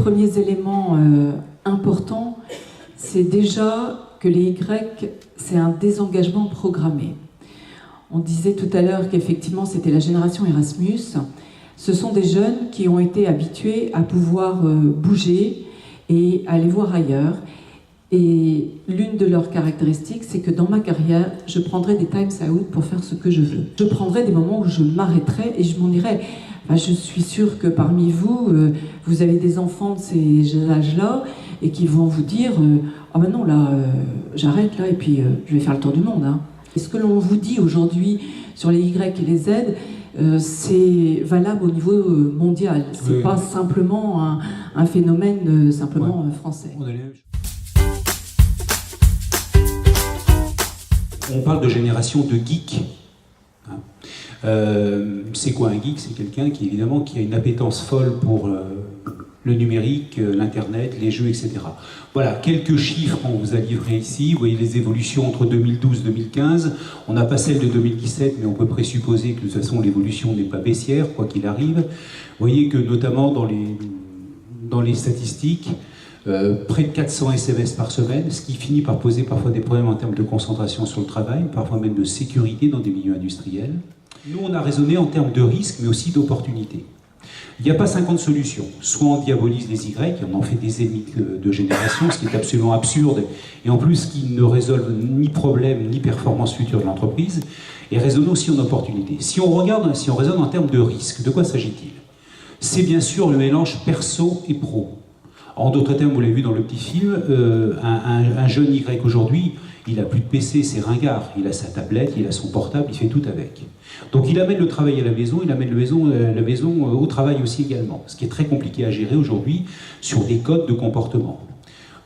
premiers éléments importants, c'est déjà que les Y, c'est un désengagement programmé. On disait tout à l'heure qu'effectivement c'était la génération Erasmus. Ce sont des jeunes qui ont été habitués à pouvoir bouger et aller voir ailleurs. Et l'une de leurs caractéristiques, c'est que dans ma carrière, je prendrai des times out pour faire ce que je veux. Je prendrai des moments où je m'arrêterai et je m'en irai. Enfin, je suis sûre que parmi vous, vous avez des enfants de ces âges-là et qui vont vous dire « Ah ben non, là, j'arrête là et puis je vais faire le tour du monde. Hein. » Et ce que l'on vous dit aujourd'hui sur les Y et les Z, c'est valable au niveau mondial. C'est oui. Pas simplement un phénomène simplement français. On parle de génération de geeks. C'est quoi un geek? C'est quelqu'un qui, évidemment, qui a une appétence folle pour le numérique, l'internet, les jeux, etc. Voilà, quelques chiffres qu'on vous a livrés ici. Vous voyez les évolutions entre 2012 et 2015. On n'a pas celle de 2017, mais on peut présupposer que de toute façon l'évolution n'est pas baissière, quoi qu'il arrive. Vous voyez que notamment dans les statistiques, près de 400 SMS par semaine, ce qui finit par poser parfois des problèmes en termes de concentration sur le travail, parfois même de sécurité dans des milieux industriels. Nous, on a raisonné en termes de risques, mais aussi d'opportunités. Il n'y a pas 50 solutions. Soit on diabolise les Y, et on en fait des ennemis de génération, ce qui est absolument absurde, et en plus qui ne résolvent ni problème, ni performance future de l'entreprise, et raisonnons aussi en opportunités. Si on raisonne en termes de risques, de quoi s'agit-il? C'est bien sûr le mélange perso et pro. En d'autres termes, vous l'avez vu dans le petit film, un jeune Y aujourd'hui, il n'a plus de PC, c'est ringard. Il a sa tablette, il a son portable, il fait tout avec. Donc il amène le travail à la maison, il amène la maison au travail aussi également. Ce qui est très compliqué à gérer aujourd'hui sur des codes de comportement.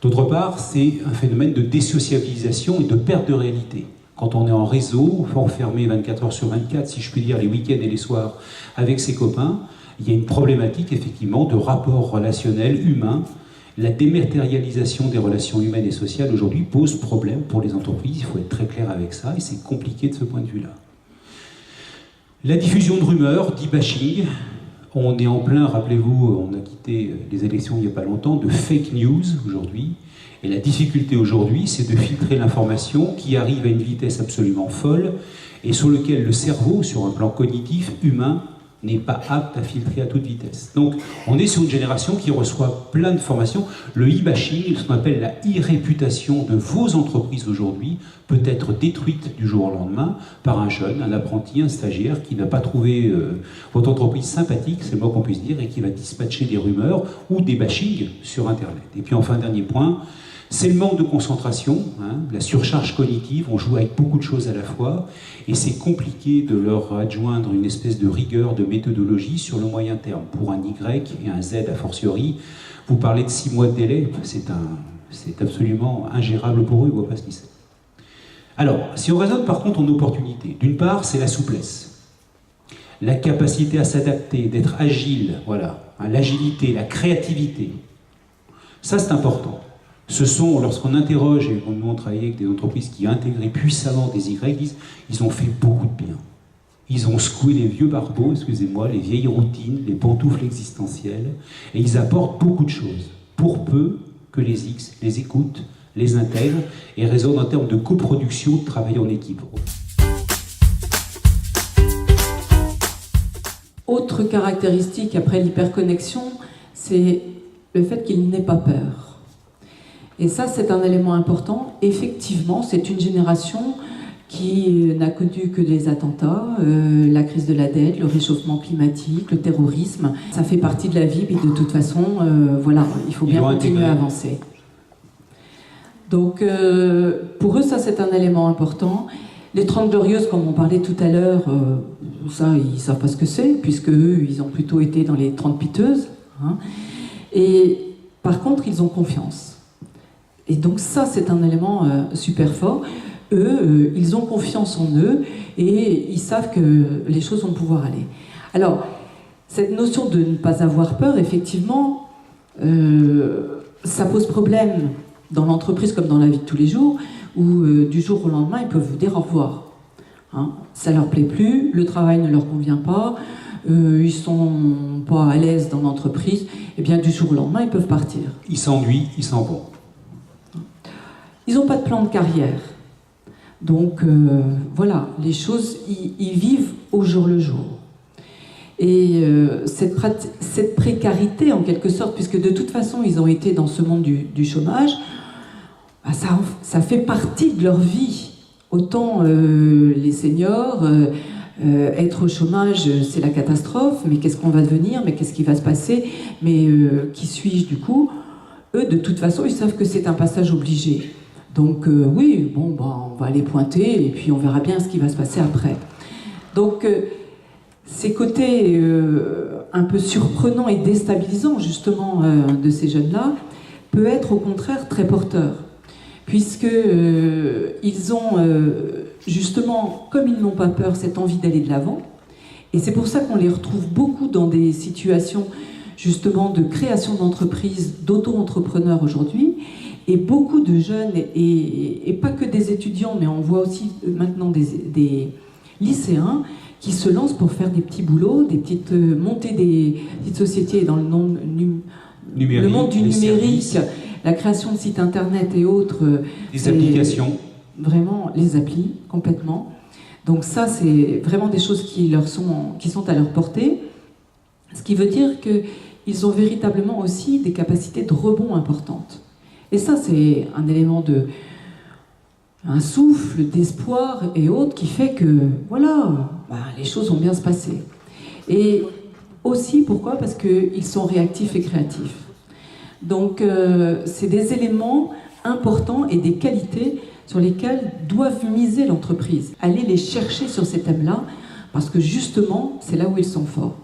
D'autre part, c'est un phénomène de désociabilisation et de perte de réalité. Quand on est en réseau, enfermé 24 heures sur 24, si je puis dire, les week-ends et les soirs, avec ses copains, il y a une problématique effectivement de rapport relationnel humain. La dématérialisation des relations humaines et sociales aujourd'hui pose problème pour les entreprises, il faut être très clair avec ça, et c'est compliqué de ce point de vue-là. La diffusion de rumeurs, d'e-bashing, on est en plein, rappelez-vous, on a quitté les élections il n'y a pas longtemps, de fake news aujourd'hui, et la difficulté aujourd'hui, c'est de filtrer l'information qui arrive à une vitesse absolument folle, et sur lequel le cerveau, sur un plan cognitif, humain, n'est pas apte à filtrer à toute vitesse. Donc, on est sur une génération qui reçoit plein de formations. Le e-bashing, ce qu'on appelle la e-réputation de vos entreprises aujourd'hui, peut être détruite du jour au lendemain par un jeune, un apprenti, un stagiaire qui n'a pas trouvé votre entreprise sympathique, c'est le mot qu'on puisse dire, et qui va dispatcher des rumeurs ou des bashings sur Internet. Et puis enfin, dernier point, c'est le manque de concentration, la surcharge cognitive, on joue avec beaucoup de choses à la fois, et c'est compliqué de leur adjoindre une espèce de rigueur, de méthodologie sur le moyen terme. Pour un Y et un Z a fortiori, vous parlez de 6 mois de délai, c'est absolument ingérable pour eux, ils ne voient pas ce qu'ils savent. Alors, si on raisonne par contre en opportunité, d'une part, c'est la souplesse, la capacité à s'adapter, d'être agile, voilà, l'agilité, la créativité. Ça, c'est important. Ce sont, lorsqu'on interroge, et nous on travaille avec des entreprises qui intégrent puissamment des Y, disent ils ont fait beaucoup de bien. Ils ont secoué les vieux barbeaux, excusez-moi, les vieilles routines, les pantoufles existentielles, et ils apportent beaucoup de choses, pour peu que les X les écoutent, les intègrent, et raisonnent en termes de coproduction, de travail en équipe. Autre caractéristique après l'hyperconnexion, c'est le fait qu'il n'ait pas peur. Et ça, c'est un élément important. Effectivement, c'est une génération qui n'a connu que des attentats, la crise de la dette, le réchauffement climatique, le terrorisme. Ça fait partie de la vie, mais de toute façon, voilà, il faut bien continuer à avancer. Donc, pour eux, ça, c'est un élément important. Les 30 Glorieuses, comme on parlait tout à l'heure, ça, ils ne savent pas ce que c'est, puisque eux, ils ont plutôt été dans les 30 piteuses. Hein. Et par contre, ils ont confiance. Et donc ça, c'est un élément super fort. Eux, ils ont confiance en eux et ils savent que les choses vont pouvoir aller. Alors, cette notion de ne pas avoir peur, effectivement, ça pose problème dans l'entreprise comme dans la vie de tous les jours, où du jour au lendemain, ils peuvent vous dire au revoir. Hein, ça leur plaît plus, le travail ne leur convient pas, ils sont pas à l'aise dans l'entreprise, eh bien du jour au lendemain, ils peuvent partir. Ils s'ennuient, ils s'en vont. Ils n'ont pas de plan de carrière. Donc voilà, les choses, ils vivent au jour le jour. Et cette précarité, en quelque sorte, puisque de toute façon, ils ont été dans ce monde du chômage, bah, ça fait partie de leur vie. Autant les seniors, être au chômage, c'est la catastrophe, mais qu'est-ce qu'on va devenir, mais qu'est-ce qui va se passer, mais qui suis-je du coup? Eux, de toute façon, ils savent que c'est un passage obligé. Donc oui, bon, bah, on va aller pointer, et puis on verra bien ce qui va se passer après. Donc ces côtés un peu surprenants et déstabilisants, justement, de ces jeunes-là, peut être au contraire très porteurs. Puisque ils ont justement, comme ils n'ont pas peur, cette envie d'aller de l'avant. Et c'est pour ça qu'on les retrouve beaucoup dans des situations justement de création d'entreprises, d'auto-entrepreneurs aujourd'hui. Et beaucoup de jeunes, et pas que des étudiants, mais on voit aussi maintenant des lycéens qui se lancent pour faire des petits boulots, monter des petites sociétés dans le monde du numérique, la création de sites internet et autres. Des applications. Vraiment, les applis, complètement. Donc ça, c'est vraiment des choses qui sont à leur portée. Ce qui veut dire qu'ils ont véritablement aussi des capacités de rebond importantes. Et ça, c'est un élément un souffle d'espoir et autres qui fait que, voilà, bah, les choses vont bien se passer. Et aussi, pourquoi? Parce qu'ils sont réactifs et créatifs. Donc, c'est des éléments importants et des qualités sur lesquelles doivent miser l'entreprise. Aller les chercher sur ces thèmes-là, parce que justement, c'est là où ils sont forts.